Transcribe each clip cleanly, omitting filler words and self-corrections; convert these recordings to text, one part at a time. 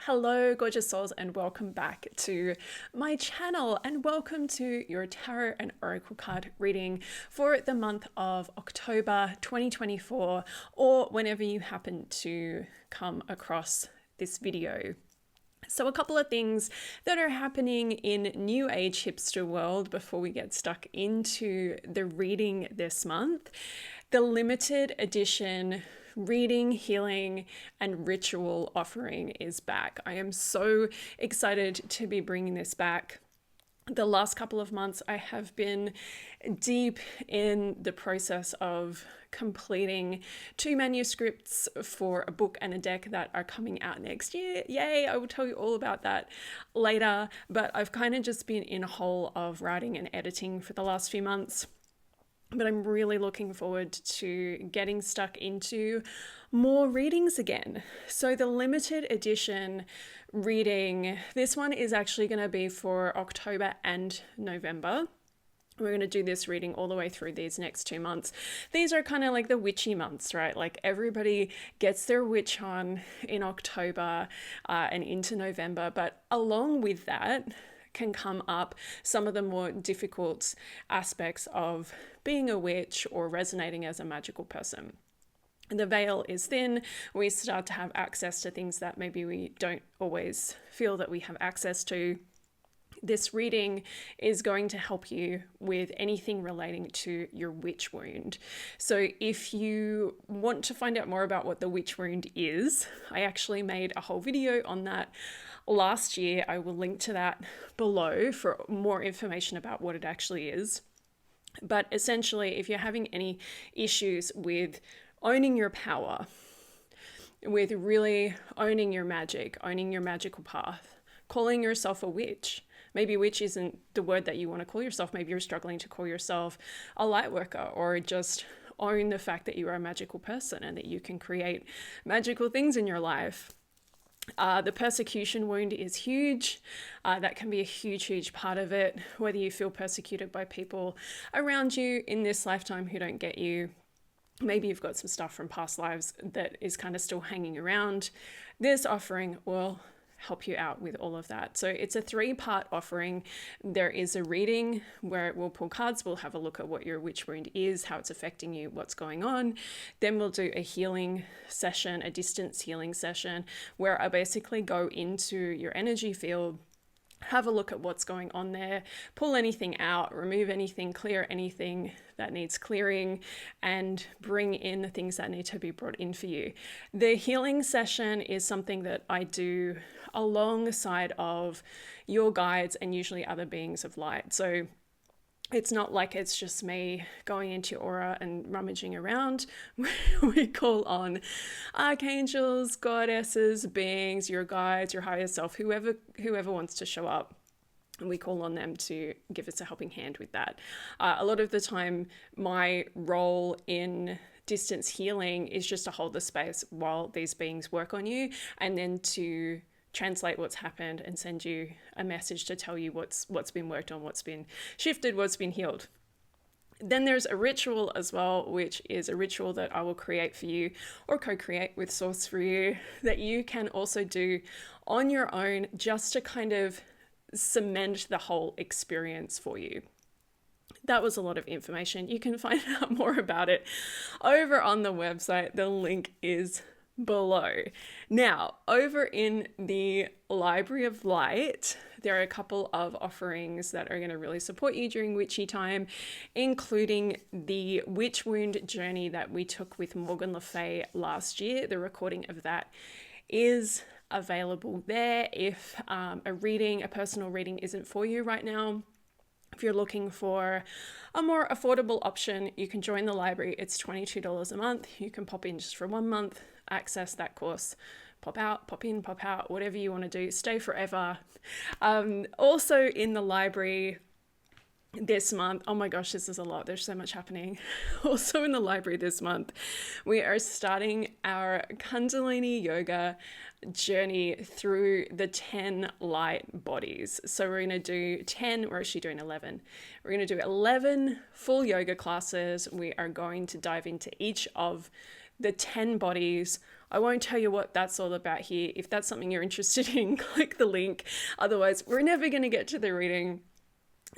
Hello, gorgeous souls, and welcome back to my channel, and welcome to your tarot and oracle card reading for the month of October 2024, or whenever you happen to come across this video. So a couple of things that are happening in New Age hipster world before we get stuck into the reading this month. The limited edition reading, healing, and ritual offering is back. I am so excited to be bringing this back. The last couple of months, I have been deep in the process of completing 2 manuscripts for a book and a deck that are coming out next year. Yay! I will tell you all about that later, but I've kind of just been in a hole of writing and editing for the last few months. But I'm really looking forward to getting stuck into more readings again. So the limited edition reading, this one is actually going to be for October and November. We're going to do this reading all the way through these next 2 months. These are kind of like the witchy months, right? Like everybody gets their witch on in October and into November. But along with that can come up some of the more difficult aspects of being a witch or resonating as a magical person. The veil is thin. We start to have access to things that maybe we don't always feel that we have access to. This reading is going to help you with anything relating to your witch wound. So if you want to find out more about what the witch wound is, I actually made a whole video on that last year. I will link to that below for more information about what it actually is. But essentially, if you're having any issues with owning your power, with really owning your magic, owning your magical path, calling yourself a witch, maybe witch isn't the word that you want to call yourself. Maybe you're struggling to call yourself a light worker, or just own the fact that you are a magical person and that you can create magical things in your life. The persecution wound is huge. That can be a huge part of it, whether you feel persecuted by people around you in this lifetime who don't get you. Maybe you've got some stuff from past lives that is kind of still hanging around. This offering will help you out with all of that. So it's a 3-part offering. There is a reading where we'll pull cards. We'll have a look at what your witch wound is, how it's affecting you, what's going on. Then we'll do a healing session, a distance healing session, where I basically go into your energy field, have a look at what's going on there, pull anything out, remove anything, clear anything that needs clearing, and bring in the things that need to be brought in for you. The healing session is something that I do alongside of your guides and usually other beings of light. So it's not like it's just me going into your aura and rummaging around. We call on archangels, goddesses, beings, your guides, your higher self, whoever wants to show up. And we call on them to give us a helping hand with that. A lot of the time, my role in distance healing is just to hold the space while these beings work on you, and then to translate what's happened and send you a message to tell you what's been worked on, what's been shifted, what's been healed. Then there's a ritual as well, which is a ritual that I will create for you or co-create with Source for you, that you can also do on your own, just to kind of cement the whole experience for you. That was a lot of information. You can find out more about it over on the website. The link is below. Now, over in the Library of Light, there are a couple of offerings that are going to really support you during witchy time, including the witch wound journey that we took with Morgan Le Fay last year. The recording of that is available there. If a personal reading isn't for you right now, if you're looking for a more affordable option, you can join the library. It's $22 a month. You can pop in just for 1 month, access that course, pop out, pop in, pop out, whatever you want to do, stay forever. Also in the library this month, oh my gosh, this is a lot. There's so much happening. Also in the library this month, we are starting our Kundalini yoga journey through the 10 light bodies. So we're going to do 10, we're actually doing 11. We're going to do 11 full yoga classes. We are going to dive into each of the 10 bodies. I won't tell you what that's all about here. If that's something you're interested in, click the link. Otherwise, we're never going to get to the reading.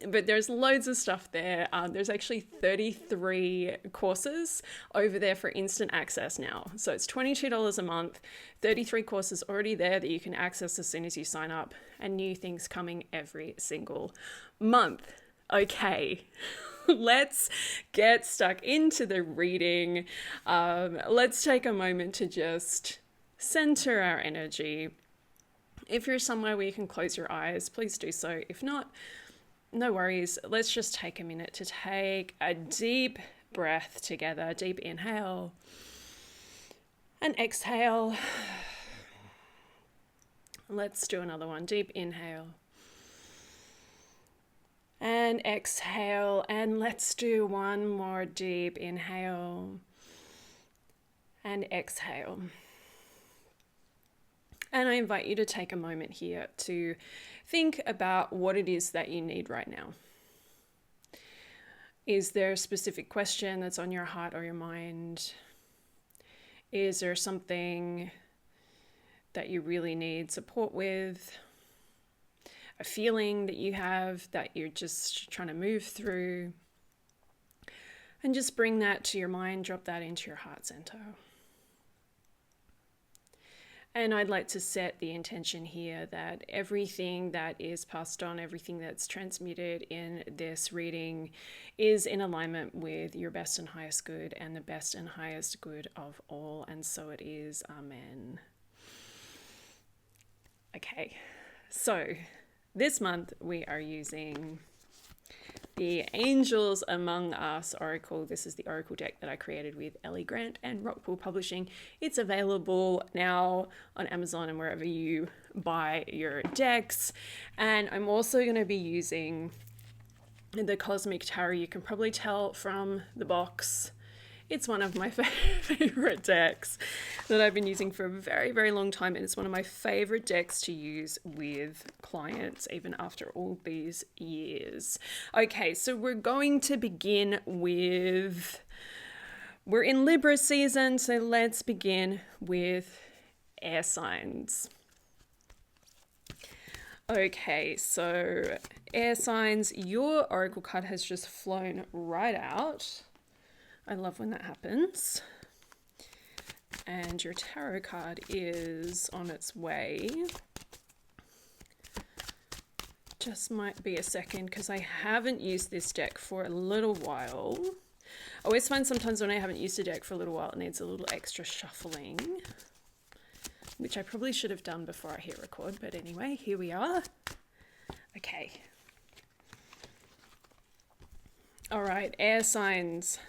But there's loads of stuff there. There's actually 33 courses over there for instant access now. So it's $22 a month, 33 courses already there that you can access as soon as you sign up, and new things coming every single month. Okay, let's get stuck into the reading. Let's take a moment to just center our energy. If you're somewhere where you can close your eyes, please do so. If not, no worries. Let's just take a minute to take a deep breath together. Deep inhale and exhale. Let's do another one. Deep inhale and exhale. And let's do one more deep inhale and exhale. And I invite you to take a moment here to think about what it is that you need right now. Is there a specific question that's on your heart or your mind? Is there something that you really need support with? A feeling that you have that you're just trying to move through? And just bring that to your mind, drop that into your heart center. And I'd like to set the intention here that everything that is passed on, everything that's transmuted in this reading is in alignment with your best and highest good and the best and highest good of all. And so it is. Amen. Okay, so this month we are using the Angels Among Us Oracle. This is the Oracle deck that I created with Ellie Grant and Rockpool Publishing. It's available now on Amazon and wherever you buy your decks. And I'm also going to be using the Cosmic Tarot. You can probably tell from the box. It's one of my favorite decks that I've been using for a very, very long time. And it's one of my favorite decks to use with clients, even after all these years. Okay, so we're going to begin with, we're in Libra season. So let's begin with air signs. Okay, so air signs, your oracle card has just flown right out. I love when that happens. And your tarot card is on its way. Just might be a second because I haven't used this deck for a little while. I always find sometimes when I haven't used a deck for a little while, it needs a little extra shuffling, which I probably should have done before I hit record. But anyway, here we are. Okay. All right, air signs.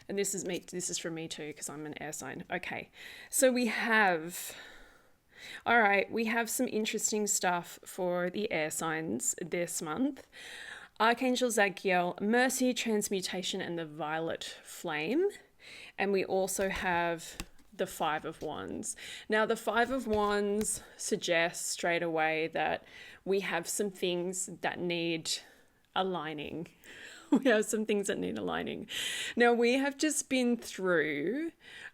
And this is me. This is for me too, because I'm an air sign. Okay, so we have some interesting stuff for the air signs this month. Archangel Zadkiel, Mercy, Transmutation, and the Violet Flame. And we also have the Five of Wands. Now, the Five of Wands suggests straight away that we have some things that need aligning. We have some things that need aligning. Now, we have just been through,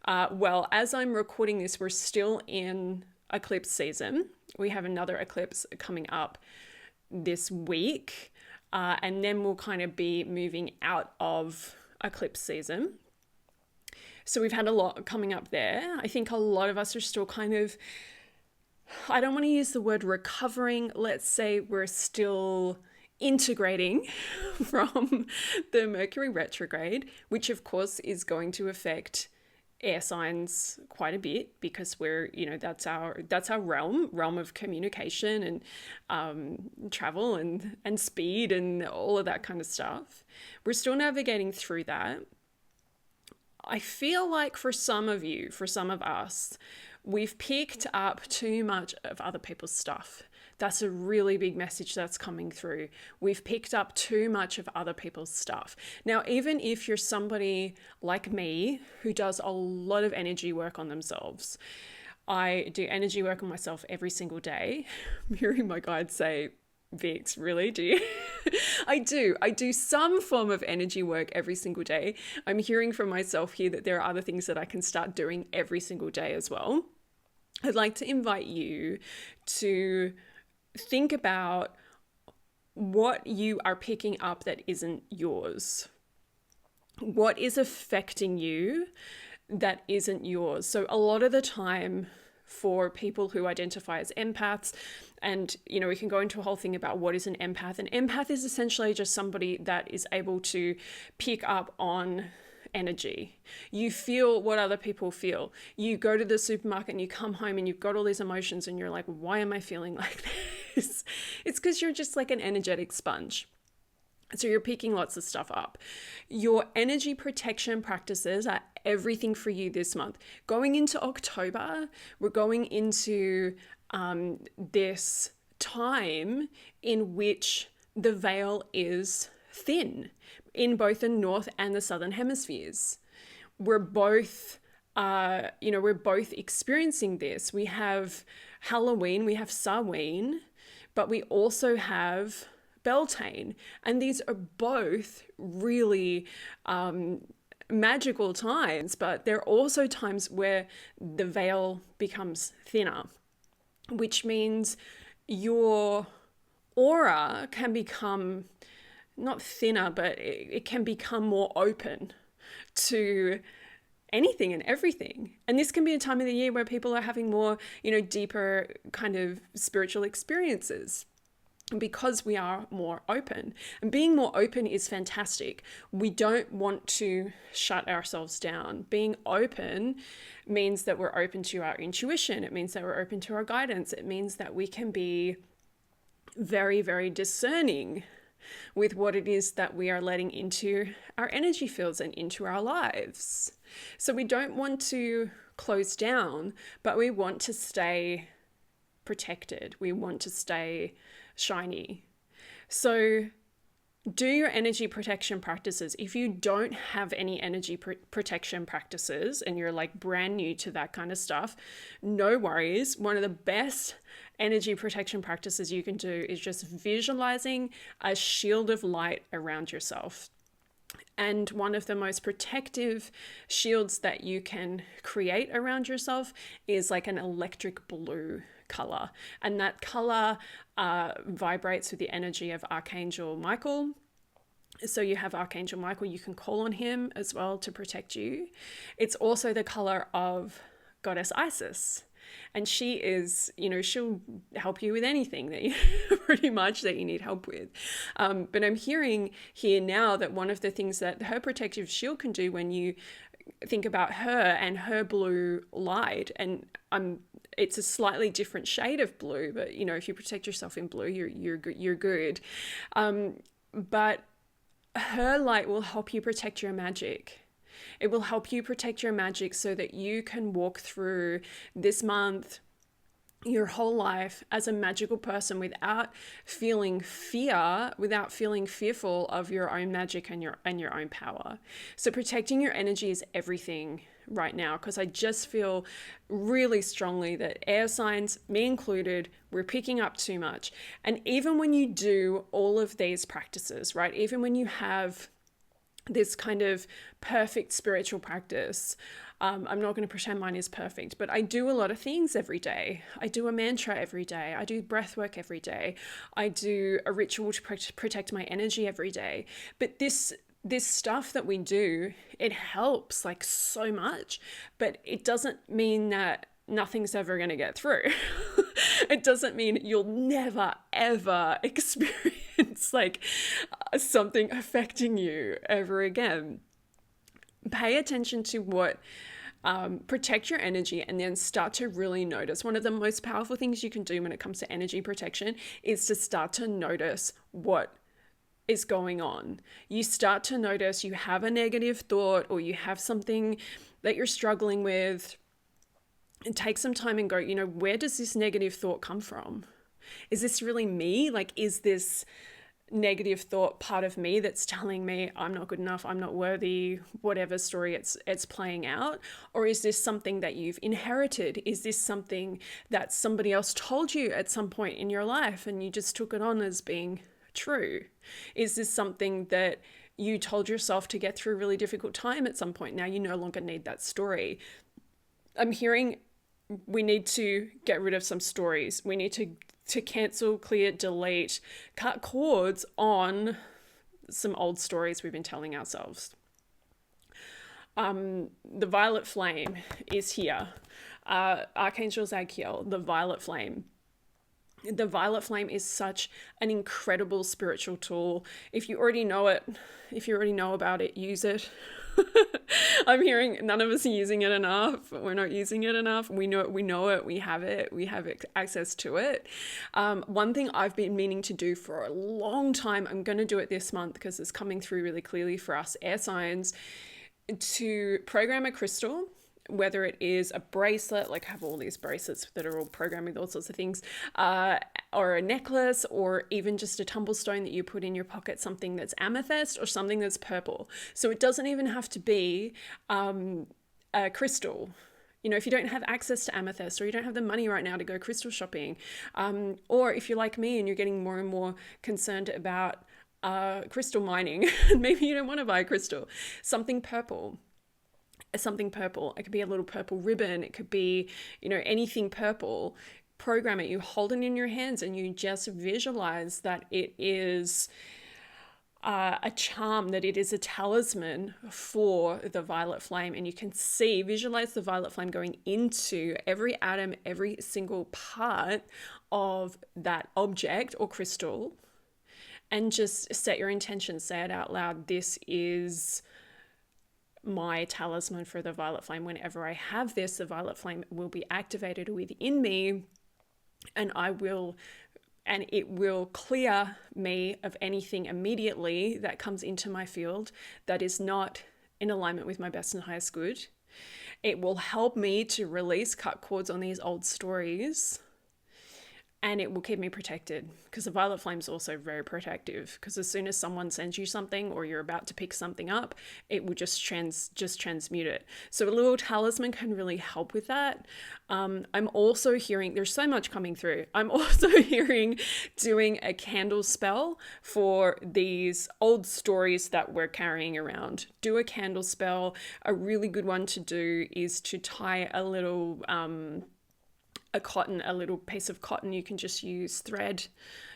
as I'm recording this, we're still in eclipse season. We have another eclipse coming up this week, and then we'll kind of be moving out of eclipse season. So we've had a lot coming up there. I think a lot of us are still kind of, I don't want to use the word recovering. Let's say we're still integrating from the Mercury retrograde, which of course is going to affect air signs quite a bit because we're, that's our realm of communication and travel and speed and all of that kind of stuff. We're still navigating through that. I feel like for some of you, for some of us, we've picked up too much of other people's stuff. That's a really big message that's coming through. We've picked up too much of other people's stuff. Now, even if you're somebody like me who does a lot of energy work on themselves, I do energy work on myself every single day. I'm hearing my guides say, Vix, really? Do you? I do. I do some form of energy work every single day. I'm hearing from myself here that there are other things that I can start doing every single day as well. I'd like to invite you to think about what you are picking up that isn't yours. What is affecting you that isn't yours? So a lot of the time for people who identify as empaths, and we can go into a whole thing about what is an empath. An empath is essentially just somebody that is able to pick up on energy. You feel what other people feel. You go to the supermarket and you come home and you've got all these emotions and you're like, why am I feeling like this? It's because you're just like an energetic sponge. So you're picking lots of stuff up. Your energy protection practices are everything for you this month. Going into October, we're going into this time in which the veil is thin in both the north and the southern hemispheres. We're both experiencing this. We have Halloween, we have Samhain, but we also have Beltane, and these are both really magical times, but they're also times where the veil becomes thinner, which means your aura can become not thinner, but it can become more open to anything and everything. And this can be a time of the year where people are having more, deeper kind of spiritual experiences, because we are more open. And being more open is fantastic. We don't want to shut ourselves down. Being open means that we're open to our intuition. It means that we're open to our guidance. It means that we can be very, very discerning with what it is that we are letting into our energy fields and into our lives. So we don't want to close down, but we want to stay protected. We want to stay shiny. So do your energy protection practices. If you don't have any energy protection practices and you're like brand new to that kind of stuff, no worries. One of the best energy protection practices you can do is just visualizing a shield of light around yourself. And one of the most protective shields that you can create around yourself is like an electric blue color. And that color vibrates with the energy of Archangel Michael. So you have Archangel Michael, you can call on him as well to protect you. It's also the color of Goddess Isis. And she is, she'll help you with anything that you pretty much that you need help with. But I'm hearing here now that one of the things that her protective shield can do when you think about her and her blue light, and it's a slightly different shade of blue, but if you protect yourself in blue, you're good. But her light will help you protect your magic. It will help you protect your magic so that you can walk through this month, your whole life as a magical person without feeling fear, without feeling fearful of your own magic and your own power. So protecting your energy is everything right now, because I just feel really strongly that air signs, me included, we're picking up too much. And even when you do all of these practices, right, even when you have this kind of perfect spiritual practice, I'm not going to pretend mine is perfect, but I do a lot of things every day. I do a mantra every day. I do breath work every day. I do a ritual to protect my energy every day. But this stuff that we do, it helps like so much, but it doesn't mean that nothing's ever going to get through. It doesn't mean you'll never, ever experience like something affecting you ever again. Pay attention to what, protect your energy, and then start to really notice. One of the most powerful things you can do when it comes to energy protection is to start to notice what is going on. You start to notice you have a negative thought or you have something that you're struggling with, and take some time and go, where does this negative thought come from? Is this really me? Like, is this negative thought part of me that's telling me I'm not good enough, I'm not worthy, whatever story it's playing out? Or is this something that you've inherited? Is this something that somebody else told you at some point in your life and you just took it on as being true? Is this something that you told yourself to get through a really difficult time at some point? Now you no longer need that story. I'm hearing we need to get rid of some stories. We need to cancel, clear, delete, cut cords on some old stories we've been telling ourselves. The violet flame is here. Archangel Zadkiel, the violet flame. The violet flame is such an incredible spiritual tool. If you already know it, if you already know about it, use it. I'm hearing none of us are using it enough. We're not using it enough. We know it, we have access to it. One thing I've been meaning to do for a long time, I'm going to do it this month because it's coming through really clearly for us air signs, to program a crystal, whether it is a bracelet, like I have all these bracelets that are all programmed with all sorts of things, or a necklace, or even just a tumble stone that you put in your pocket, something that's amethyst or something that's purple. So it doesn't even have to be a crystal. You know, if you don't have access to amethyst, or you don't have the money right now to go crystal shopping, or if you're like me and you're getting more and more concerned about crystal mining, maybe you don't want to buy a crystal, something purple. It could be a little purple ribbon. It could be, you know, anything purple. Program it. You hold it in your hands and you just visualize that it is a charm, that it is a talisman for the violet flame. And you can visualize the violet flame going into every atom, every single part of that object or crystal, and just set your intention, say it out loud. This is my talisman for the violet flame. Whenever I have this, the violet flame will be activated within me, and it will clear me of anything immediately that comes into my field that is not in alignment with my best and highest good. It will help me to release, cut cords on these old stories, and it will keep me protected, because the violet flame is also very protective, because as soon as someone sends you something or you're about to pick something up, it will just transmute it. So a little talisman can really help with that. I'm also hearing, there's so much coming through. I'm also hearing doing a candle spell for these old stories that we're carrying around. Do a candle spell. A really good one to do is to tie a little a little piece of cotton. You can just use thread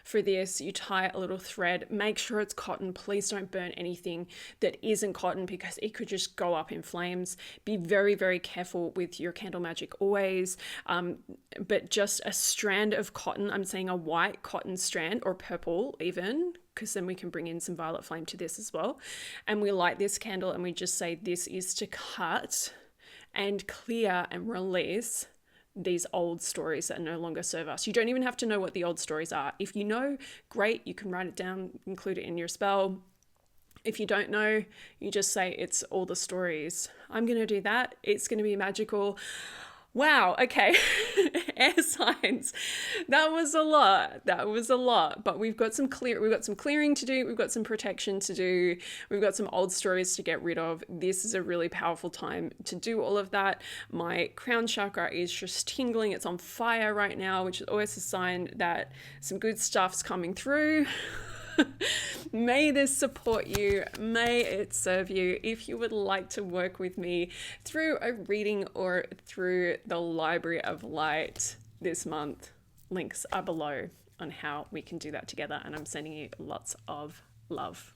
for this. You tie a little thread, make sure it's cotton. Please don't burn anything that isn't cotton, because it could just go up in flames. Be very, very careful with your candle magic always. But just a strand of cotton, I'm saying a white cotton strand, or purple even, because then we can bring in some violet flame to this as well. And we light this candle and we just say, this is to cut and clear and release these old stories that no longer serve us. You don't even have to know what the old stories are. If you know, great, you can write it down, include it in your spell. If you don't know, you just say it's all the stories. I'm going to do that. It's going to be magical. Wow, okay. Air signs. That was a lot. But we've got some clearing to do, we've got some protection to do, we've got some old stories to get rid of. This is a really powerful time to do all of that. My crown chakra is just tingling, it's on fire right now, which is always a sign that some good stuff's coming through. May this support you. May it serve you. If you would like to work with me through a reading or through the Library of Light this month, links are below on how we can do that together. And I'm sending you lots of love.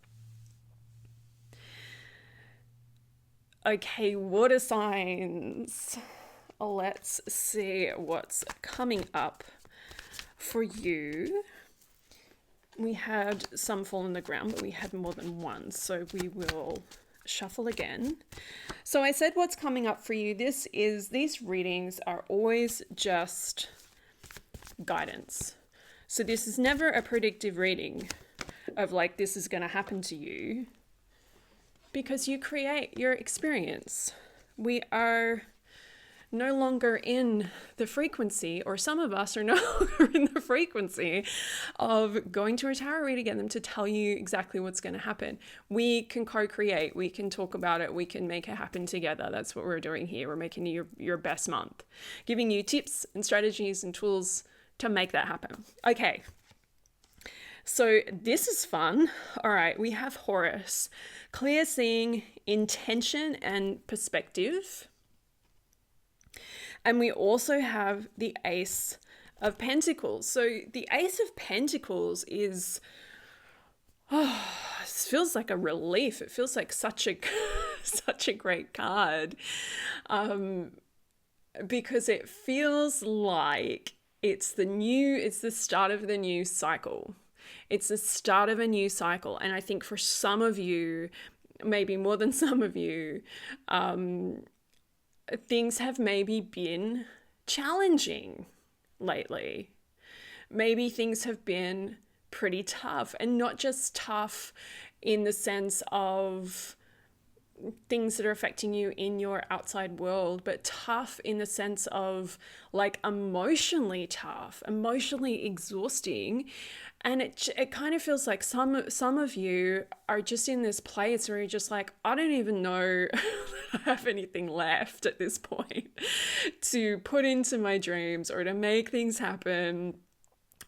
Okay, water signs. Let's see what's coming up for you. We had some fall on the ground, but we had more than one, so we will shuffle again. So I said what's coming up for you. These readings are always just guidance. So this is never a predictive reading of like, this is going to happen to you, because you create your experience. We are no longer in the frequency, or some of us are no longer in the frequency of going to a tarot reader, get them to tell you exactly what's going to happen. We can co-create, we can talk about it, we can make it happen together. That's what we're doing here. We're making your best month, giving you tips and strategies and tools to make that happen. Okay. So this is fun. All right, we have Horus, clear seeing, intention and perspective. And we also have the Ace of Pentacles. So the Ace of Pentacles is, it feels like a relief. It feels like such a great card, because it feels like it's the start of the new cycle. It's the start of a new cycle. And I think for some of you, maybe more than some of you, things have maybe been challenging lately. Maybe things have been pretty tough, and not just tough in the sense of things that are affecting you in your outside world, but tough in the sense of like emotionally tough, emotionally exhausting. And it kind of feels like some of you are just in this place where you're just like, I don't even know I have anything left at this point to put into my dreams, or to make things happen,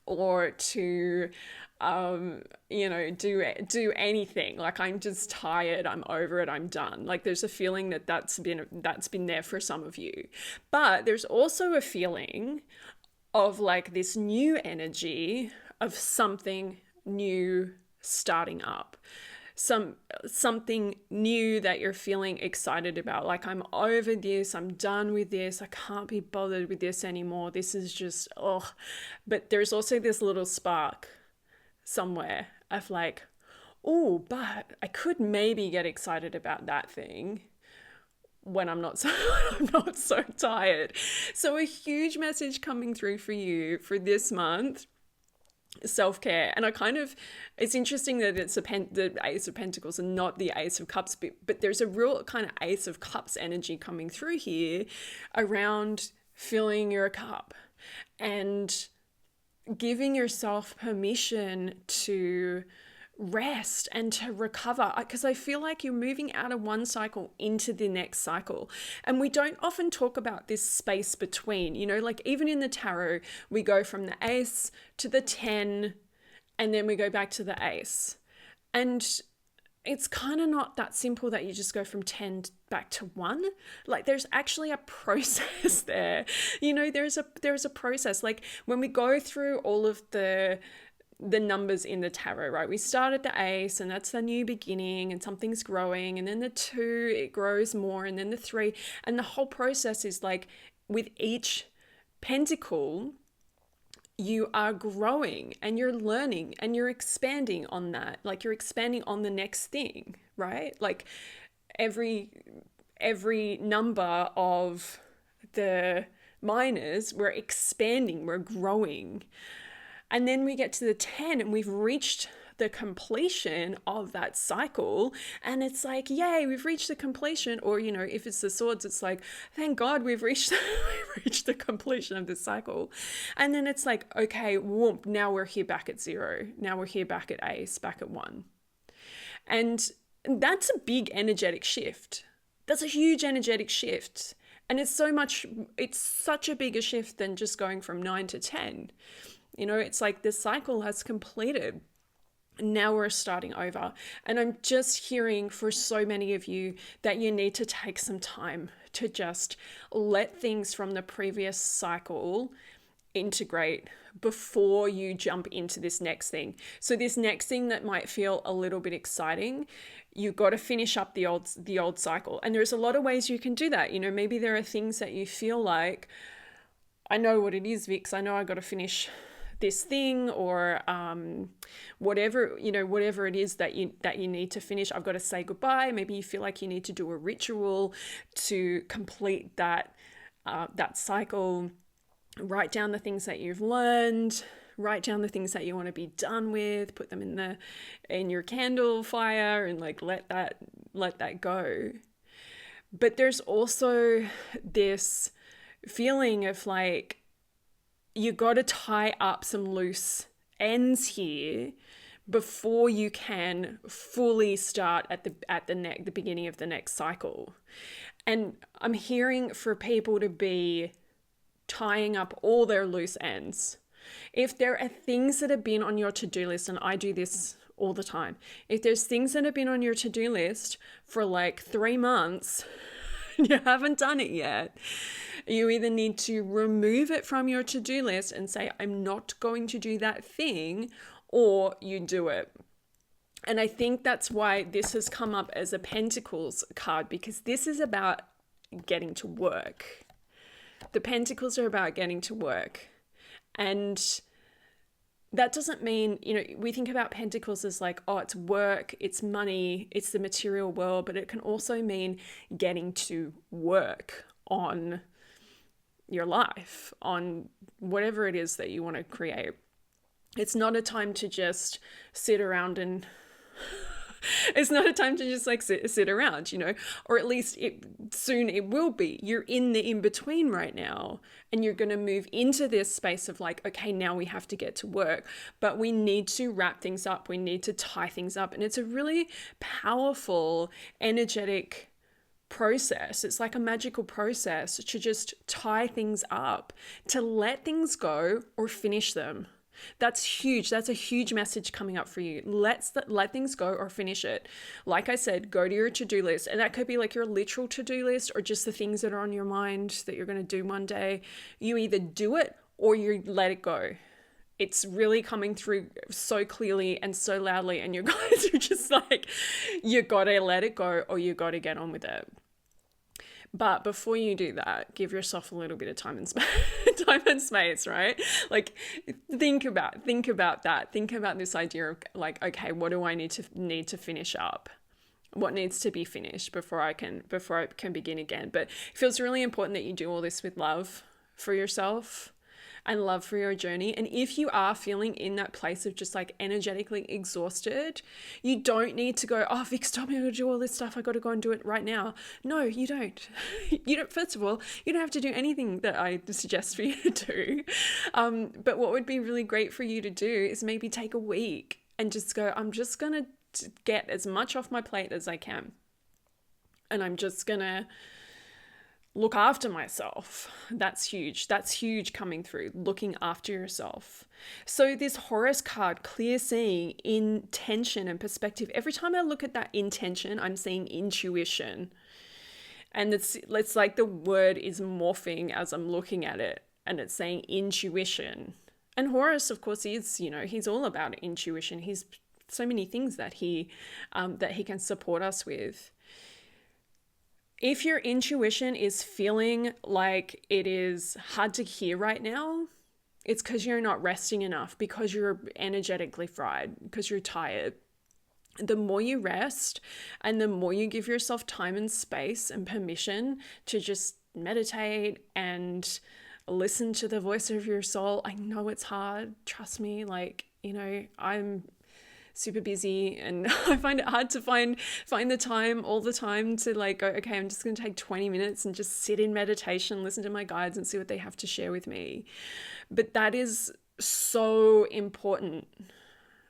or to do anything. Like, I'm just tired, I'm over it, I'm done. Like, there's a feeling that's been there for some of you. But there's also a feeling of like this new energy of something new starting up, something new that you're feeling excited about. Like, I'm over this, I'm done with this, I can't be bothered with this anymore, this is just but there's also this little spark somewhere of like, oh, but I could maybe get excited about that thing when I'm not so tired. So a huge message coming through for you for this month: self-care. And it's interesting that it's the Ace of Pentacles and not the Ace of Cups, but there's a real kind of Ace of Cups energy coming through here around filling your cup and giving yourself permission to rest and to recover, because I feel like you're moving out of one cycle into the next cycle. And we don't often talk about this space between, like even in the tarot, we go from the Ace to the 10, and then we go back to the Ace. And it's kind of not that simple that you just go from 10 back to 1. Like, there's actually a process there. There's a process. Like, when we go through all of the numbers in the tarot, right? We start at the Ace, and that's the new beginning, and something's growing, and then the 2, it grows more, and then the 3, and the whole process is like, with each pentacle, you are growing and you're learning and you're expanding on that. Like, you're expanding on the next thing, right? Like, every number of the minors, we're expanding, we're growing. And then we get to the 10, and we've reached the completion of that cycle, and it's like, yay, we've reached the completion. Or, if it's the Swords, it's like, thank God we've reached the completion of this cycle. And then it's like, okay, whoop, now we're here back at 0. Now we're here back at Ace, back at 1. And that's a big energetic shift. That's a huge energetic shift. And it's such a bigger shift than just going from 9 to 10. It's like the cycle has completed. Now we're starting over. And I'm just hearing for so many of you that you need to take some time to just let things from the previous cycle integrate before you jump into this next thing. So this next thing that might feel a little bit exciting, you've got to finish up the old cycle. And there's a lot of ways you can do that. maybe there are things that you feel like, I know what it is, Vix. I know I got to finish this thing, or whatever it is that you need to finish. I've got to say goodbye. Maybe you feel like you need to do a ritual to complete that cycle. Write down the things that you've learned. Write down the things that you want to be done with. Put them in your candle fire, and like let that go. But there's also this feeling of like, you got to tie up some loose ends here before you can fully start at the beginning of the next cycle. And I'm hearing for people to be tying up all their loose ends. If there are things that have been on your to-do list, and I do this all the time, if there's things that have been on your to-do list for like 3 months, you haven't done it yet, you either need to remove it from your to-do list and say, I'm not going to do that thing, or you do it. And I think that's why this has come up as a Pentacles card, because this is about getting to work. The Pentacles are about getting to work. And that doesn't mean, we think about Pentacles as like, oh, it's work, it's money, it's the material world, but it can also mean getting to work on your life, on whatever it is that you want to create. It's not a time to just sit around and it's not a time to just like sit around, or at least soon it will be. You're in the in-between right now, and you're going to move into this space of like, okay, now we have to get to work, but we need to wrap things up. We need to tie things up. And it's a really powerful, energetic process. It's like a magical process to just tie things up, to let things go or finish them. That's huge. That's a huge message coming up for you. Let things go or finish it. Like I said, go to your to-do list. And that could be like your literal to-do list, or just the things that are on your mind that you're going to do one day. You either do it or you let it go. It's really coming through so clearly and so loudly. And you guys are just like, you got to let it go or you got to get on with it. But before you do that, give yourself a little bit of time and space, right? Like, think about that. Think about this idea of like, okay, what do I need to finish up? What needs to be finished before I can begin again? But it feels really important that you do all this with love for yourself and love for your journey. And if you are feeling in that place of just like energetically exhausted, you don't need to go, oh, Vic's told me I got to do all this stuff, I got to go and do it right now. No, you don't. First of all, you don't have to do anything that I suggest for you to do. But what would be really great for you to do is maybe take a week and just go, I'm just going to get as much off my plate as I can. And I'm just going to look after myself. That's huge. That's huge coming through, looking after yourself. So this Horus card, clear seeing, intention and perspective. Every time I look at that intention, I'm seeing intuition. And it's like the word is morphing as I'm looking at it, and it's saying intuition. And Horus, of course, he's all about intuition. He's so many things that he can support us with. If your intuition is feeling like it is hard to hear right now, it's because you're not resting enough, because you're energetically fried, because you're tired. The more you rest and the more you give yourself time and space and permission to just meditate and listen to the voice of your soul. I know it's hard. Trust me. I'm super busy and I find it hard to find the time all the time to like go, okay, I'm just going to take 20 minutes and just sit in meditation, listen to my guides and see what they have to share with me. But that is so important.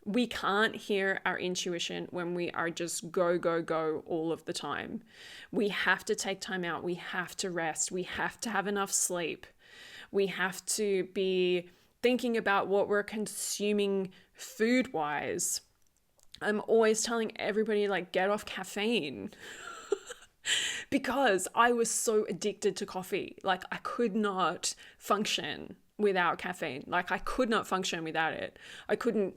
We can't hear our intuition when we are just go, go, go all of the time. We have to take time out. We have to rest. We have to have enough sleep. We have to be thinking about what we're consuming food-wise. I'm always telling everybody, like, get off caffeine because I was so addicted to coffee. Like, I could not function without caffeine. Like, I could not function without it. I could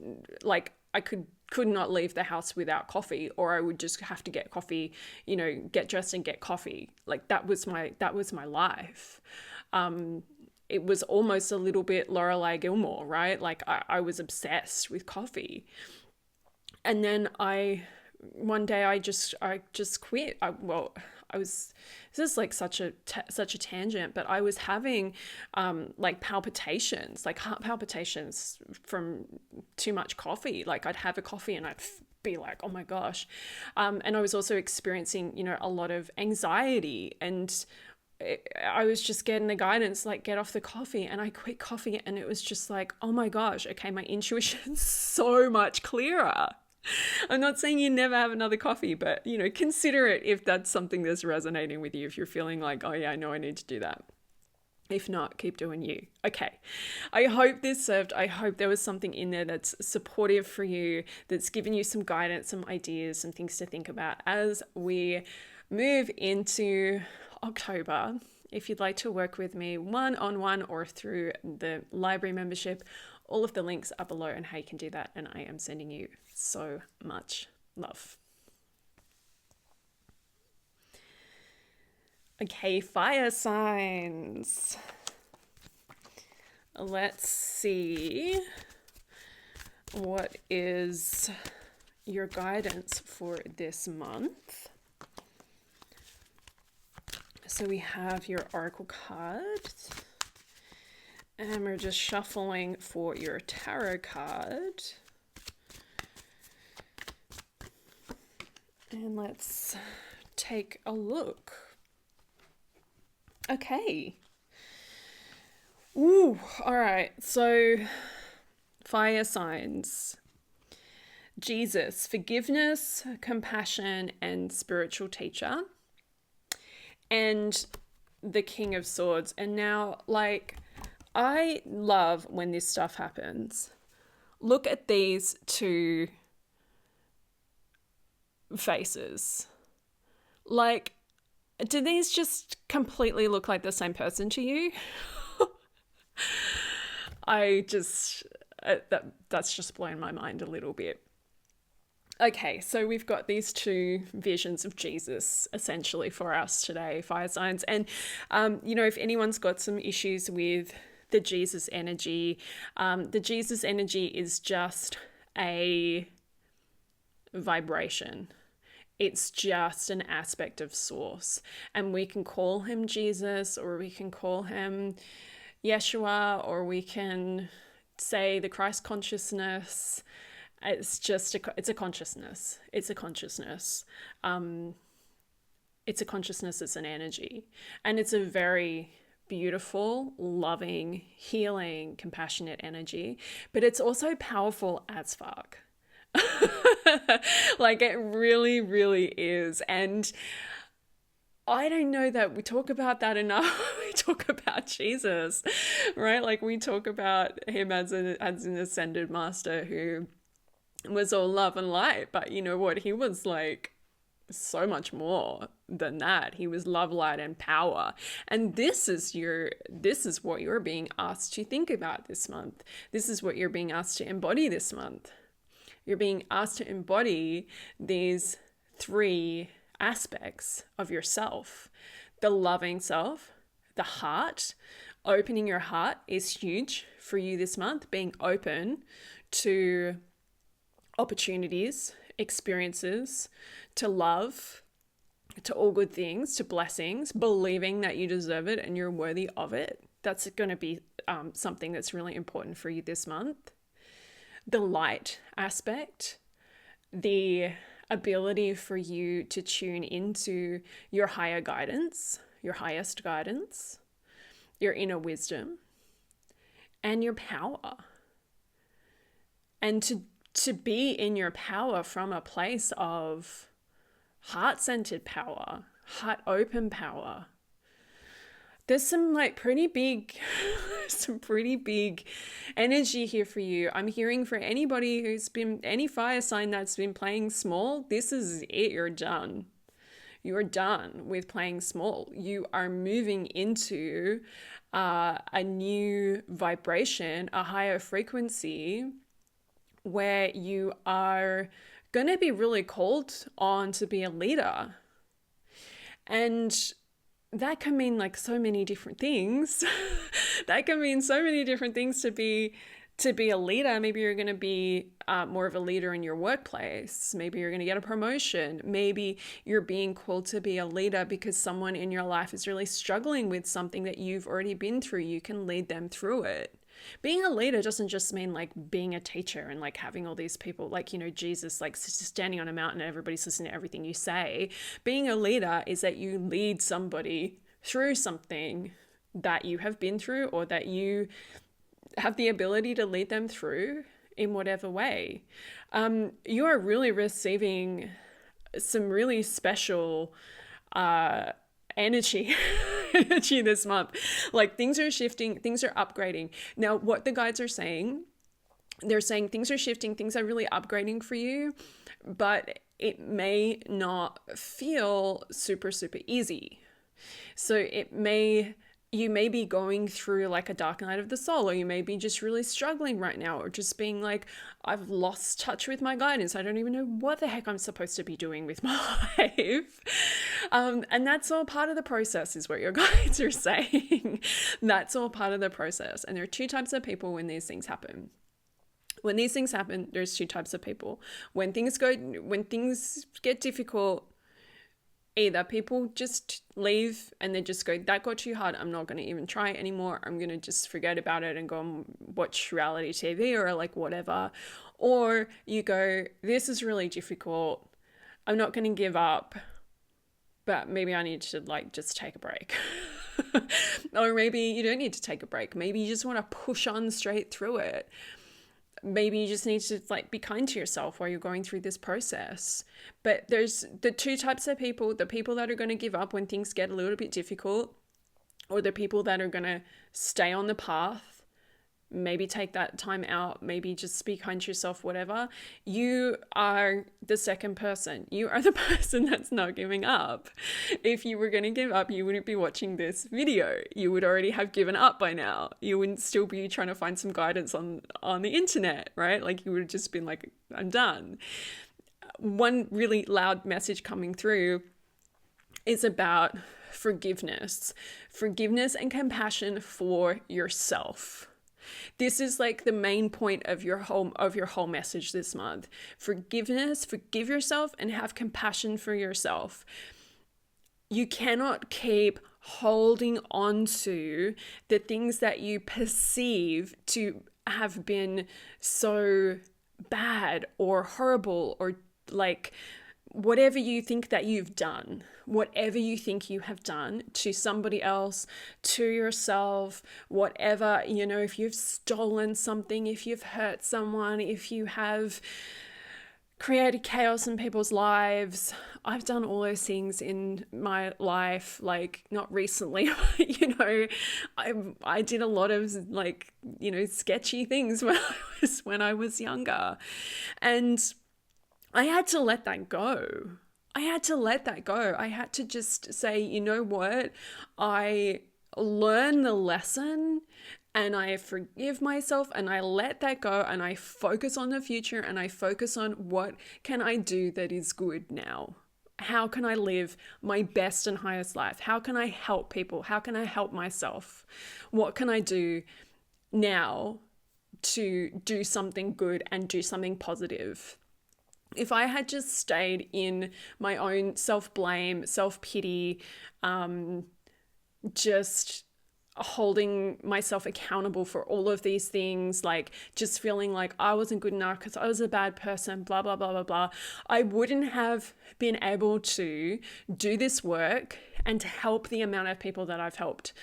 not leave the house without coffee, or I would just have to get coffee, get dressed and get coffee. Like, that was my life. It was almost a little bit Lorelai Gilmore, right? Like, I was obsessed with coffee. And then one day I just quit. This is like such a tangent, but I was having like palpitations, like heart palpitations from too much coffee. Like, I'd have a coffee and I'd be like, oh my gosh. And I was also experiencing, a lot of anxiety, and I was just getting the guidance, like, get off the coffee, and I quit coffee, and it was just like, oh my gosh, okay, my intuition's so much clearer. I'm not saying you never have another coffee, but, you know, consider it if that's something that's resonating with you, if you're feeling like, oh yeah, I know I need to do that. If not, keep doing you. Okay. I hope this served. I hope there was something in there that's supportive for you, that's given you some guidance, some ideas, some things to think about as we move into October. If you'd like to work with me one-on-one or through the library membership, all of the links are below and how you can do that. And I am sending you so much love. Okay, fire signs. Let's see what is your guidance for this month. So we have your oracle cards, and we're just shuffling for your tarot card. And let's take a look. Okay. Ooh, all right. So, fire signs. Jesus, forgiveness, compassion, and spiritual teacher. And the King of Swords. And now, like, I love when this stuff happens. Look at these two faces. Like, do these just completely look like the same person to you? I just, that's just blown my mind a little bit. Okay, so we've got these two visions of Jesus essentially for us today, fire signs. And, you know, if anyone's got some issues with the Jesus energy is just a vibration. It's just an aspect of source. And we can call him Jesus, or we can call him Yeshua, or we can say the Christ consciousness. It's just it's a consciousness. It's a consciousness. It's a consciousness. It's an energy. And it's a very beautiful, loving, healing, compassionate energy. But it's also powerful as fuck. Like, it really, really is. And I don't know that we talk about that enough. We talk about Jesus, right? Like, we talk about him as an ascended master who was all love and light, but you know what? He was like so much more than that. He was love, light, and power. And this is what you're being asked to think about this month. This is what you're being asked to embody this month. You're being asked to embody these three aspects of yourself. The loving self, the heart. Opening your heart is huge for you this month. Being open to opportunities, experiences, to love, to all good things, to blessings, believing that you deserve it and you're worthy of it. That's going to be something that's really important for you this month. The light aspect, the ability for you to tune into your higher guidance, your highest guidance, your inner wisdom, and your power. And to be in your power from a place of heart-centered power, heart-open power. There's some pretty big energy here for you. I'm hearing for anybody who's been, any fire sign that's been playing small, this is it, you're done. You're done with playing small. You are moving into a new vibration, a higher frequency, where you are going to be really called on to be a leader. And that can mean so many different things. That can mean so many different things to be a leader. Maybe you're going to be more of a leader in your workplace. Maybe you're going to get a promotion. Maybe you're being called to be a leader because someone in your life is really struggling with something that you've already been through. You can lead them through it. Being a leader doesn't just mean being a teacher and having all these people Jesus standing on a mountain and everybody's listening to everything you say. Being a leader is that you lead somebody through something that you have been through, or that you have the ability to lead them through in whatever way. You are really receiving some really special energy energy this month. Like, things are shifting, things are upgrading. Now, what the guides are saying, they're saying things are shifting, things are really upgrading for you, but it may not feel super, super easy. So you may be going through like a dark night of the soul, or you may be just really struggling right now, or just being like, I've lost touch with my guidance. I don't even know what the heck I'm supposed to be doing with my life. And that's all part of the process, is what your guides are saying. That's all part of the process. And there are two types of people when these things happen. When these things happen, there's two types of people. When things get difficult, either people just leave and they just go, that got too hard, I'm not going to even try it anymore, I'm going to just forget about it and go and watch reality TV or like whatever. Or you go, this is really difficult, I'm not going to give up, but maybe I need to like just take a break. Or maybe you don't need to take a break, maybe you just want to push on straight through it. Maybe you just need to like be kind to yourself while you're going through this process. But there's the two types of people: the people that are going to give up when things get a little bit difficult, or the people that are going to stay on the path, maybe take that time out, maybe just be kind to yourself, whatever. You are the second person. You are the person that's not giving up. If you were going to give up, you wouldn't be watching this video. You would already have given up by now. You wouldn't still be trying to find some guidance on the internet, right? Like, you would have just been like, I'm done. One really loud message coming through is about forgiveness and compassion for yourself. This is like the main point of your whole message this month. Forgiveness, forgive yourself, and have compassion for yourself. You cannot keep holding on to the things that you perceive to have been so bad or horrible, or like whatever you think that you've done, whatever you think you have done to somebody else, to yourself, whatever, you know, if you've stolen something, if you've hurt someone, if you have created chaos in people's lives. I've done all those things in my life, like not recently, you know, I did a lot of like, you know, sketchy things when I was younger. And I had to let that go. I had to just say, you know what? I learn the lesson and I forgive myself and I let that go and I focus on the future and I focus on what can I do that is good now? How can I live my best and highest life? How can I help people? How can I help myself? What can I do now to do something good and do something positive? If I had just stayed in my own self-blame, self-pity, just holding myself accountable for all of these things, like just feeling like I wasn't good enough because I was a bad person, blah, blah, blah, blah, blah, I wouldn't have been able to do this work and to help the amount of people that I've helped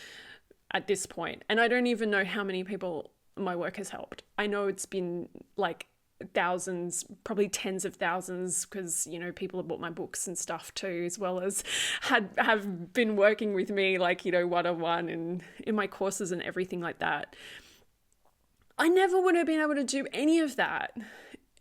at this point. And I don't even know how many people my work has helped. I know it's been like thousands, probably tens of thousands, because, you know, people have bought my books and stuff too, as well as have been working with me, like, you know, one-on-one and in my courses and everything like that. I never would have been able to do any of that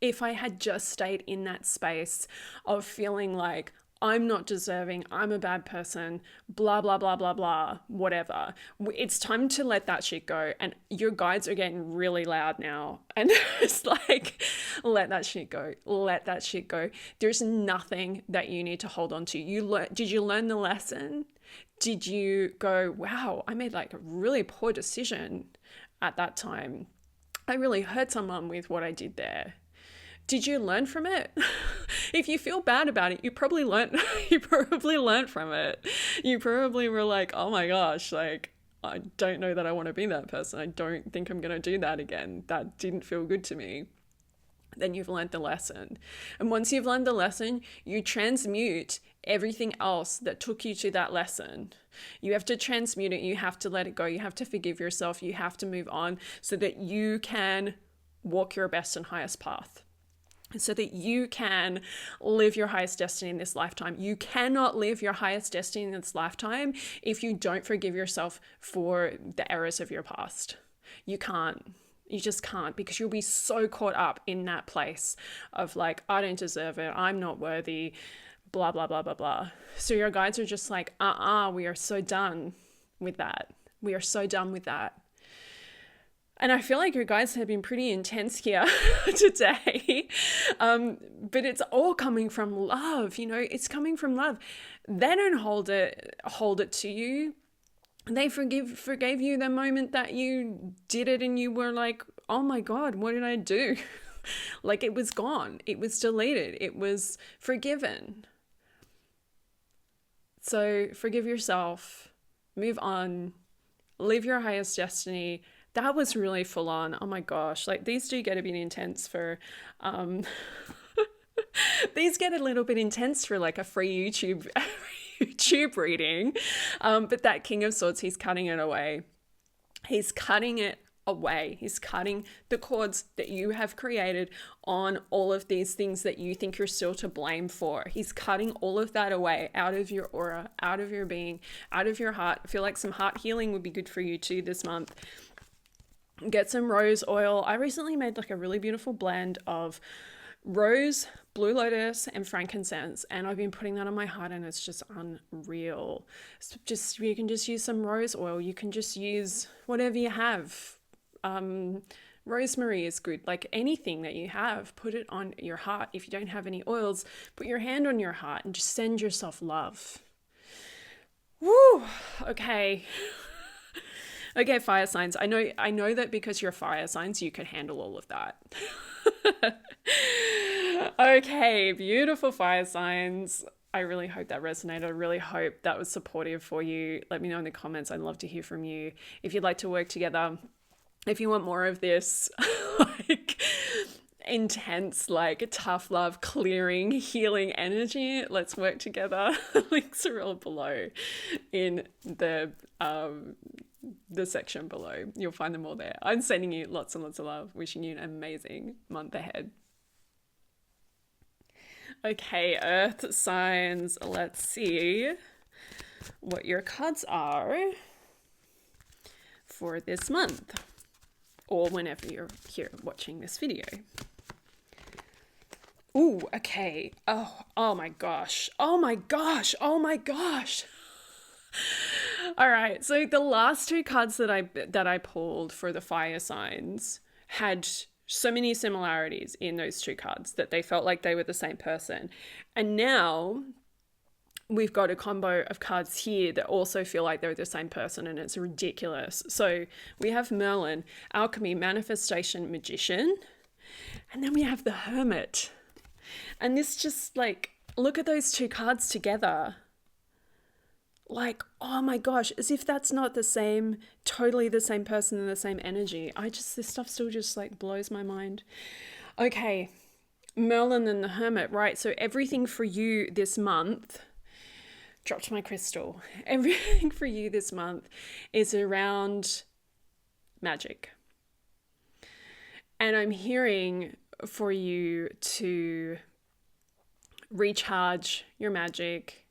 if I had just stayed in that space of feeling like I'm not deserving, I'm a bad person, blah, blah, blah, blah, blah, whatever. It's time to let that shit go. And your guides are getting really loud now. And it's like, let that shit go. Let that shit go. There's nothing that you need to hold on to. Did you learn the lesson? Did you go, wow, I made like a really poor decision at that time. I really hurt someone with what I did there. Did you learn from it? If you feel bad about it, you probably learned from it. You probably were like, oh my gosh, like, I don't know that I want to be that person. I don't think I'm going to do that again. That didn't feel good to me. then you've learned the lesson. And once you've learned the lesson, you transmute everything else that took you to that lesson. You have to transmute it. You have to let it go. You have to forgive yourself. You have to move on so that you can walk your best and highest path, so that you can live your highest destiny in this lifetime. You cannot live your highest destiny in this lifetime if you don't forgive yourself for the errors of your past. You can't. You just can't, because you'll be so caught up in that place of like, I don't deserve it, I'm not worthy, blah, blah, blah, blah, blah. So your guides are just like, we are so done with that. We are so done with that. And I feel like your guides have been pretty intense here today. But it's all coming from love, it's coming from love. They don't hold it to you. They forgave you the moment that you did it and you were like, oh my God, what did I do? Like, it was gone. It was deleted. It was forgiven. So forgive yourself, move on, live your highest destiny. That was really full on. Oh my gosh. Like, these do get a bit intense for, these get a little bit intense for like a free YouTube reading. But that King of Swords, he's cutting it away. He's cutting it away. He's cutting the cords that you have created on all of these things that you think you're still to blame for. He's cutting all of that away out of your aura, out of your being, out of your heart. I feel like some heart healing would be good for you too this month. Get some rose oil. I recently made like a really beautiful blend of rose, blue lotus, and frankincense, and I've been putting that on my heart, and it's just unreal. So you can just use some rose oil. You can just use whatever you have. Rosemary is good. Like, anything that you have, put it on your heart. If you don't have any oils, put your hand on your heart and just send yourself love. Woo! Okay. Okay, fire signs. I know that because you're fire signs, you can handle all of that. Okay, beautiful fire signs. I really hope that resonated. I really hope that was supportive for you. Let me know in the comments. I'd love to hear from you. If you'd like to work together, if you want more of this, like intense, like tough love, clearing, healing energy, let's work together. Links are all below in the section below. You'll find them all there. I'm sending you lots and lots of love, wishing you an amazing month ahead. Okay, earth signs. Let's see what your cards are for this month, or whenever you're here watching this video. Ooh, okay. Oh my gosh. Oh my gosh. Oh my gosh. All right. So the last two cards that I pulled for the fire signs had so many similarities in those two cards that they felt like they were the same person. And now we've got a combo of cards here that also feel like they're the same person, and it's ridiculous. So we have Merlin, Alchemy, Manifestation, Magician, and then we have the Hermit. And this just, like, look at those two cards together. Like, oh my gosh, as if that's not the same, totally the same person and the same energy. This stuff still just like blows my mind. Okay, Merlin and the Hermit, right? So everything for you this month, dropped my crystal. Everything for you this month is around magic. And I'm hearing for you to recharge your magic,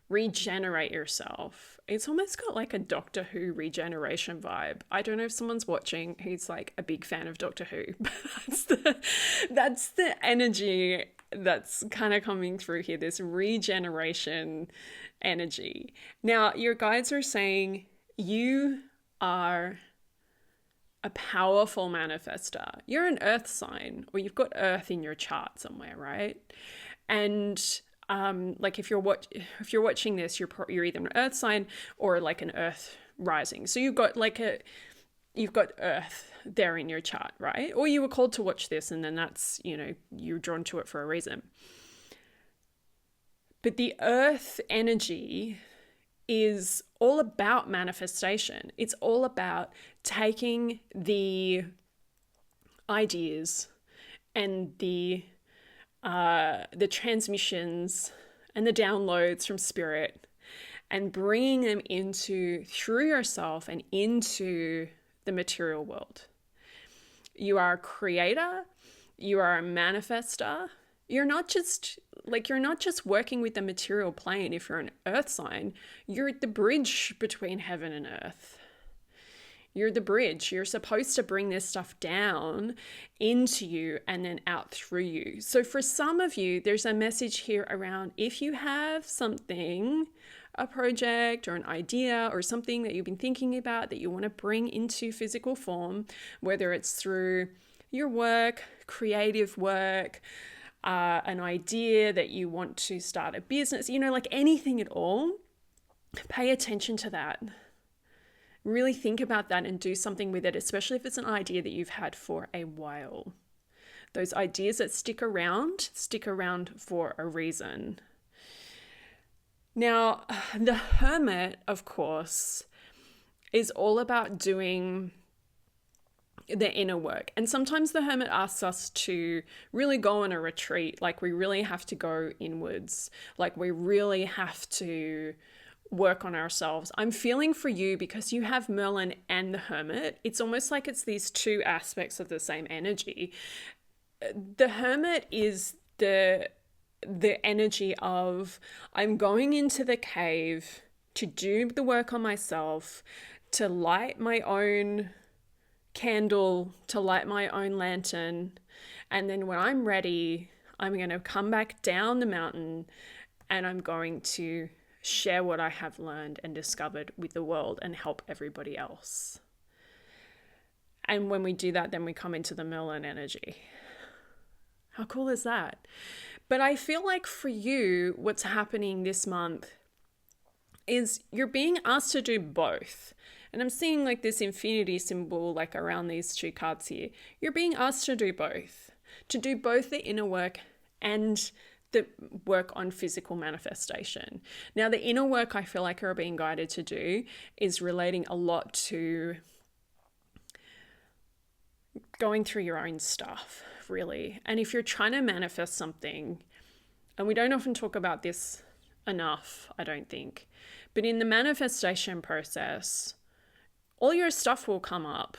regenerate yourself. It's almost got like a Doctor Who regeneration vibe. I don't know if someone's watching who's like a big fan of Doctor Who, but that's the energy that's kind of coming through here, this regeneration energy. Now, your guides are saying you are a powerful manifester. You're an earth sign, or you've got earth in your chart somewhere, right? And like if you're watching this, you're either an earth sign or like an earth rising. So you've got earth there in your chart, right? Or you were called to watch this, and then that's, you're drawn to it for a reason. But the earth energy is all about manifestation. It's all about taking the ideas and the transmissions and the downloads from spirit, and bringing them through yourself and into the material world. You are a creator, you are a manifester. You're not just working with the material plane if you're an earth sign. You're the bridge between heaven and earth. You're the bridge. You're supposed to bring this stuff down into you and then out through you. So for some of you, there's a message here around if you have something, a project or an idea or something that you've been thinking about that you want to bring into physical form, whether it's through your work, creative work, an idea that you want to start a business, like anything at all, pay attention to that. Really think about that and do something with it, especially if it's an idea that you've had for a while. Those ideas that stick around for a reason. Now, the Hermit, of course, is all about doing the inner work. And sometimes the Hermit asks us to really go on a retreat, like we really have to go inwards, like we really have to work on ourselves. I'm feeling for you because you have Merlin and the Hermit. It's almost like it's these two aspects of the same energy. The Hermit is the energy of I'm going into the cave to do the work on myself, to light my own candle, to light my own lantern, and then when I'm ready, I'm going to come back down the mountain and I'm going to share what I have learned and discovered with the world and help everybody else. And when we do that, then we come into the Merlin energy. How cool is that? But I feel like for you, what's happening this month is you're being asked to do both. And I'm seeing like this infinity symbol like around these two cards here. You're being asked to do both the inner work and the work on physical manifestation. Now, the inner work I feel like you're being guided to do is relating a lot to going through your own stuff, really. And if you're trying to manifest something, and we don't often talk about this enough, I don't think, but in the manifestation process, all your stuff will come up.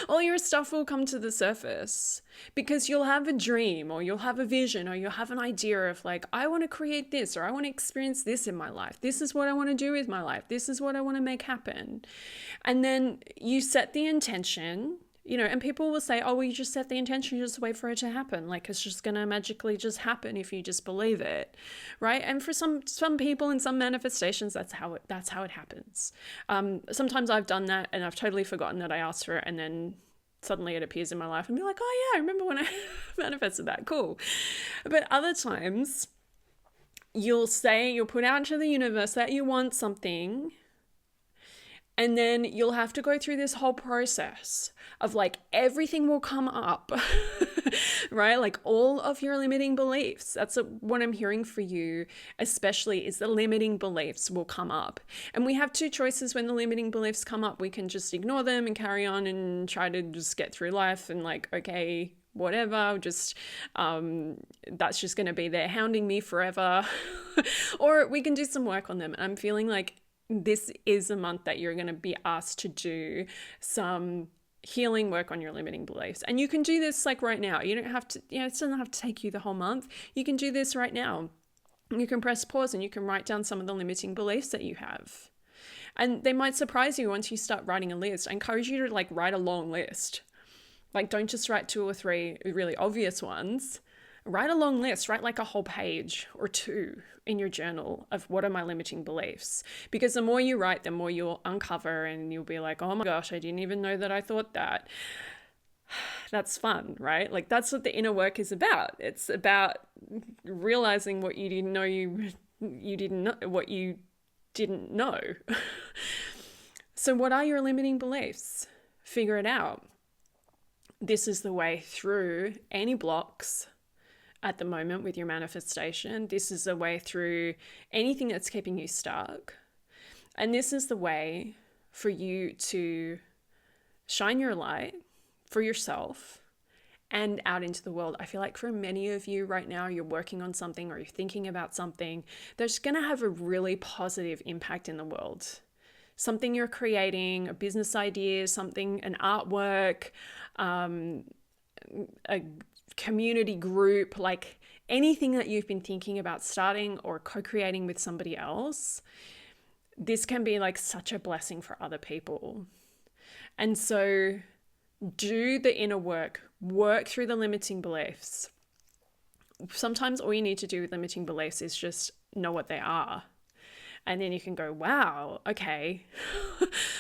All your stuff will come to the surface because you'll have a dream or you'll have a vision or you'll have an idea of like, I want to create this or I want to experience this in my life. This is what I want to do with my life. This is what I want to make happen. And then you set the intention, and people will say, oh, well, you just set the intention, you just wait for it to happen. Like it's just going to magically just happen if you just believe it, right? And for some people in some manifestations, that's how it happens. Sometimes I've done that and I've totally forgotten that I asked for it, and then suddenly it appears in my life and be like, oh yeah, I remember when I manifested that, cool. But other times you'll put out into the universe that you want something, and then you'll have to go through this whole process of like everything will come up, right? Like all of your limiting beliefs. That's what I'm hearing for you, especially is the limiting beliefs will come up. And we have two choices when the limiting beliefs come up. We can just ignore them and carry on and try to just get through life and like, okay, whatever, just that's just going to be there hounding me forever. Or we can do some work on them. And I'm feeling like this is a month that you're going to be asked to do some healing work on your limiting beliefs. And you can do this like right now. You don't have to, it doesn't have to take you the whole month. You can do this right now. You can press pause and you can write down some of the limiting beliefs that you have. And they might surprise you once you start writing a list. I encourage you to like write a long list. Like don't just write 2 or 3 really obvious ones. Write a long list, write like a whole page or 2 in your journal of what are my limiting beliefs. Because the more you write, the more you'll uncover and you'll be like, oh my gosh, I didn't even know that I thought that. That's fun, right? Like that's what the inner work is about. It's about realizing what you didn't know. So what are your limiting beliefs? Figure it out. This is the way through any blocks at the moment with your manifestation. This is the way through anything that's keeping you stuck. And this is the way for you to shine your light for yourself and out into the world. I feel like for many of you right now, you're working on something or you're thinking about something that's going to have a really positive impact in the world. Something you're creating, a business idea, something, an artwork, a community group, like anything that you've been thinking about starting or co-creating with somebody else. This can be like such a blessing for other people. And so do the inner work through the limiting beliefs. Sometimes all you need to do with limiting beliefs is just know what they are. And then you can go, wow, okay,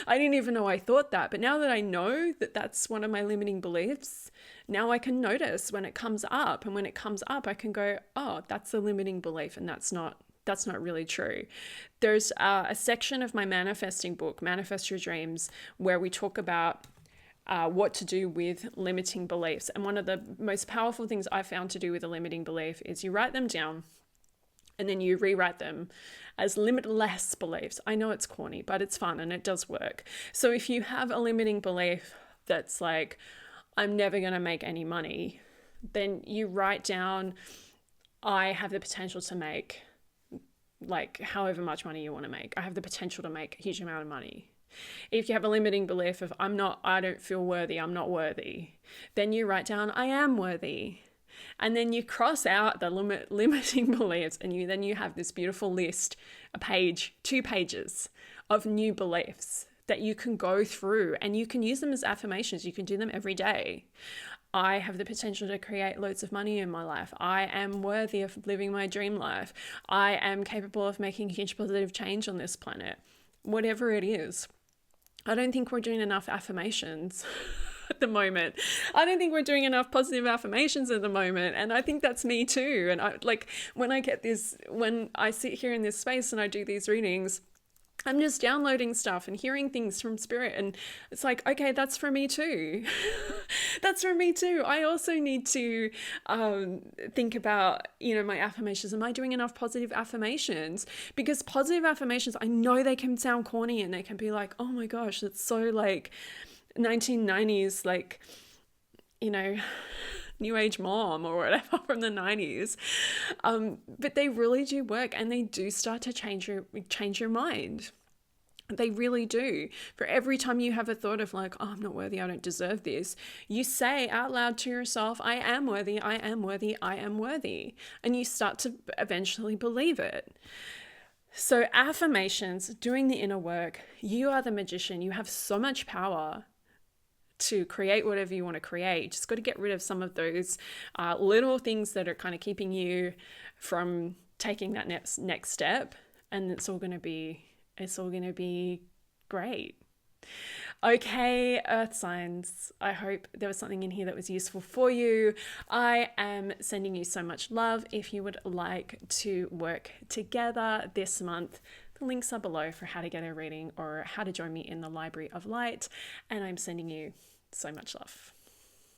I didn't even know I thought that. But now that I know that that's one of my limiting beliefs, now I can notice when it comes up. And when it comes up, I can go, oh, that's a limiting belief. And that's not really true. There's a section of my manifesting book, Manifest Your Dreams, where we talk about what to do with limiting beliefs. And one of the most powerful things I found to do with a limiting belief is you write them down and then you rewrite them as limitless beliefs. I know it's corny, but it's fun and it does work. So if you have a limiting belief that's like, I'm never going to make any money, then you write down, I have the potential to make like however much money you want to make. I have the potential to make a huge amount of money. If you have a limiting belief of I don't feel worthy, I'm not worthy, then you write down, I am worthy. And then you cross out the limiting beliefs and you have this beautiful list, a page, 2 pages of new beliefs that you can go through and you can use them as affirmations. You can do them every day. I have the potential to create loads of money in my life. I am worthy of living my dream life. I am capable of making huge positive change on this planet. Whatever it is. I don't think we're doing enough affirmations at the moment. I don't think we're doing enough positive affirmations at the moment. And I think that's me too. And I like when I sit here in this space and I do these readings, I'm just downloading stuff and hearing things from spirit. And it's like, okay, that's for me too. That's for me too. I also need to think about, my affirmations. Am I doing enough positive affirmations? Because positive affirmations, I know they can sound corny and they can be like, oh my gosh, that's so like 1990s, like, new age mom or whatever from the 90s. But they really do work and they do start to change your mind. They really do. For every time you have a thought of like, oh, I'm not worthy, I don't deserve this, you say out loud to yourself, I am worthy, I am worthy, I am worthy. And you start to eventually believe it. So affirmations, doing the inner work, you are the magician. You have so much power to create whatever you want to create. You just got to get rid of some of those little things that are kind of keeping you from taking that next step, and it's all going to be great. Okay, earth signs, I hope there was something in here that was useful for you. I am sending you so much love. If you would like to work together this month, the links are below for how to get a reading or how to join me in the Library of Light. And I'm sending you so much love.